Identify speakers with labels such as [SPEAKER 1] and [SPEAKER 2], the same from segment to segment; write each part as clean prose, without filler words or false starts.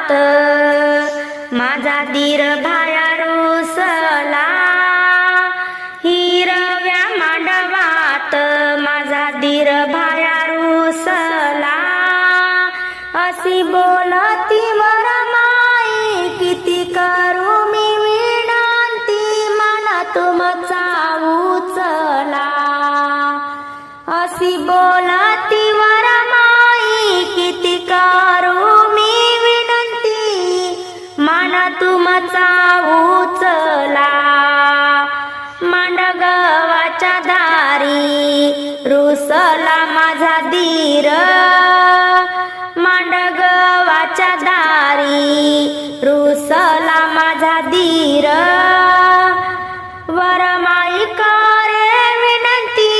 [SPEAKER 1] मांडवात माझा दीर भाया रुसला, हिरव्या मांडवात माझा दीर भाया रुसला. अशी बोलती वरमाई किती करू मी विनंती, मला तुमचा उचला. अशी बोलती वरमाई किती करू मी विनंती, मला तुमचा उचला. मांडगव्हाच्या दारी रुसला माझा दीर, मांडगव्हाच्या दारी रुसला माझा दीर. वरमाई करे विनंती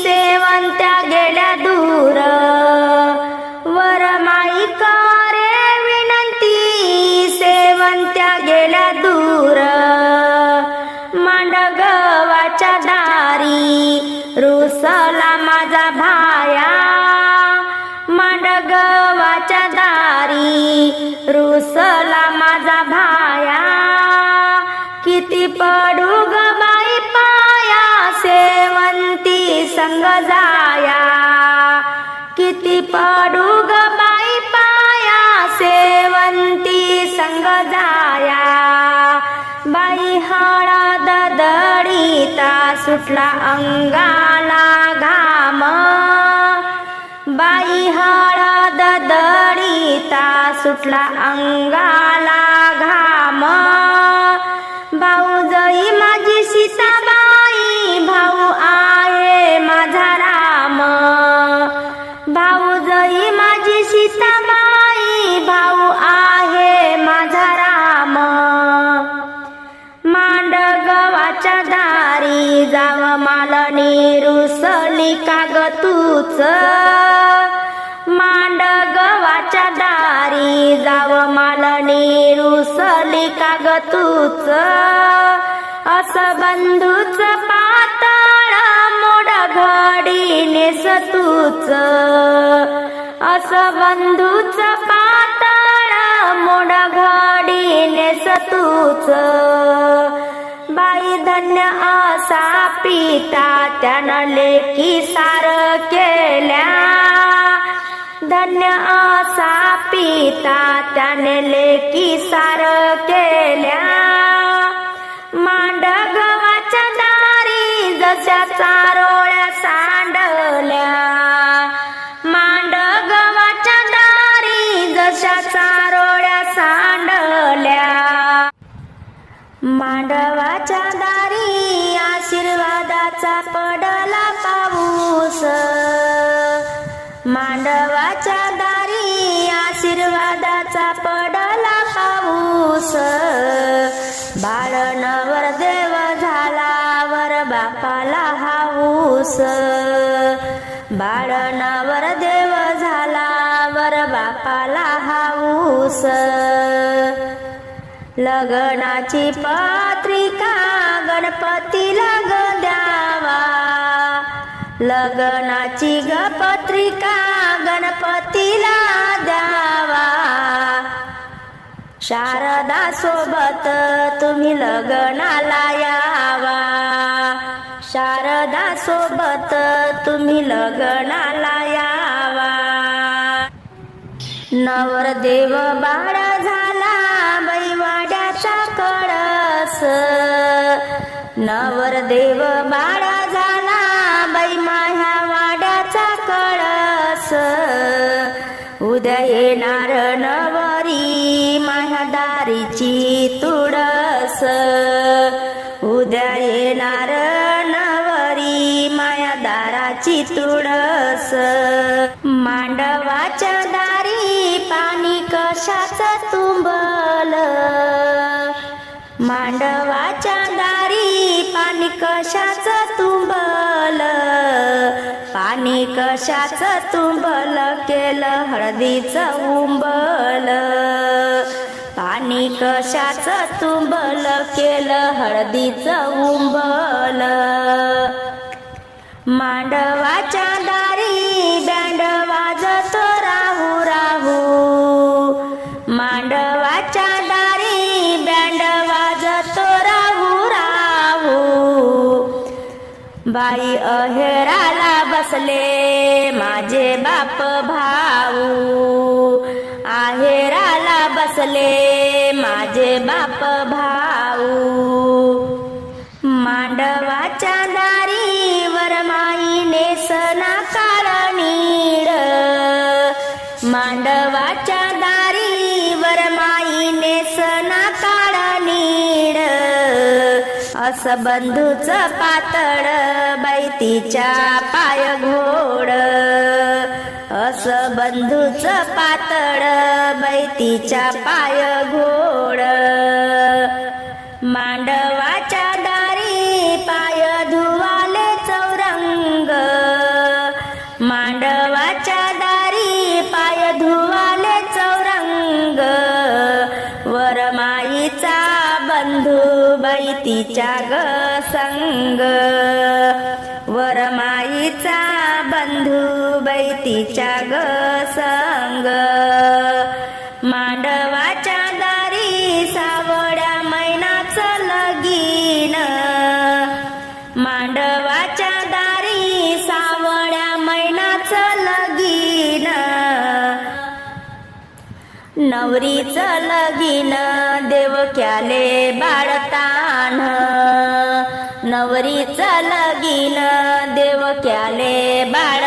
[SPEAKER 1] सेवंत्या गेल्या दूर, वरमाई करे विनंती सेवंत्या गेल्या दूर. मांडगव्हाच्या दारी रुसला माझा भाया, मांडगव्हाच्या दारी रुसला माझा भाया. किती पडू ग बाई पाया सेवंती संग जाया, किती पडू ग बाई पाया सेवंती संग जाया. बाई हळद दडीता सुटला अंगाला घाम, बाई हळद दडीता सुटला अंगाला घाम. भाऊजई माझी सीताबाई, भाऊ आहे माझा राम. भाऊजई माझी सीताबाई, भाऊ आहे माझा राम. मांडगव्हाच्या दारी जाव मालनी रुसली का ग तूच, मांडगव्हाच्या दारी जाव मालनी रुसली का ग तूच. असं बंधूच पातळ मोड घडी नेस तूच, असं बंधूच पातळ मोड घडी नेस तूच. बाई धन्य असा पिता त्यानं लेकी सार केल्या, धन्य असा पिता त्याने लेकी सार केल्या. मांडगव्हाच्या दारी जशा चारोळ्या सांडल्या, मांडगव्हाच्या दारी जशा चारोळ्या सांडल्या. मांडवाच्या दारी आशीर्वादाचा पडला पाऊस, मांडवाच्या दारी आशीर्वादाचा पडला पाऊस. बाळ नवरदेव झाला वर बापाला हाऊस, बाळ नवरदेव झाला वर बापाला हाऊस. लग्नाची पत्रिका गणपतीला ग द्यावा, लग्नाची ग पत्रिका गणपतीला द्यावा. शारदा सोबत तुम्ही लग्नाला यावा, शारदा सोबत तुम्ही लग्नाला यावा. नवरदेव बाळ झाला बैवाड्याचा कळस, नवरदेव बाळ झाला बाई माझ्या वाड्याचा कळस. उद्या येणार नवरी माझ्या दारीची तुळस, उद्या येणार नवरी माझ्या दाराची तुळस. मांडवाच्या दारी पाणी कशाचं तुंबल, मांडवाच्या दारी पाणी कशाचं तुंबल, पाणी कशाचं तुंबल केलं हळदीचं उंबल, पाणी कशाचं तुंबल केलं हळदीचं उंबल. मांडवाच्या दारी बँड वाजतो राहू राहू, मांड बाई अहेराला बसले माझे बाप भाऊ, आहेराला बसले माझे बाप भाऊ. मांडवाच्या दारी वरमाईने सणा काळनीड, मांडवाच्या दारी वरमाईने सणा काळनीड. असं बंधूच पातळ बाई तिच्या पाय घोड, असं बंधूच पातळ बाई तिच्या पाय घोड. मांडवाच्या दारी पाय धुवाले चौरंग, मांडवाच्या दारी पाय धुवाले चौरंग. वरमाईचा बंधू बाई तिच्या ग संग, वरमाईचा बंधू बाई तिच्या ग संग. मांडवाच्या दारी सावळ्या मैनाचं लगीन, मांडवाच्या दारी सावळ्या मैनाचं लगीन. नवरीचं लगीन देवक्याले बाळतान, नवरीचं लगीन देवक्याले बाळ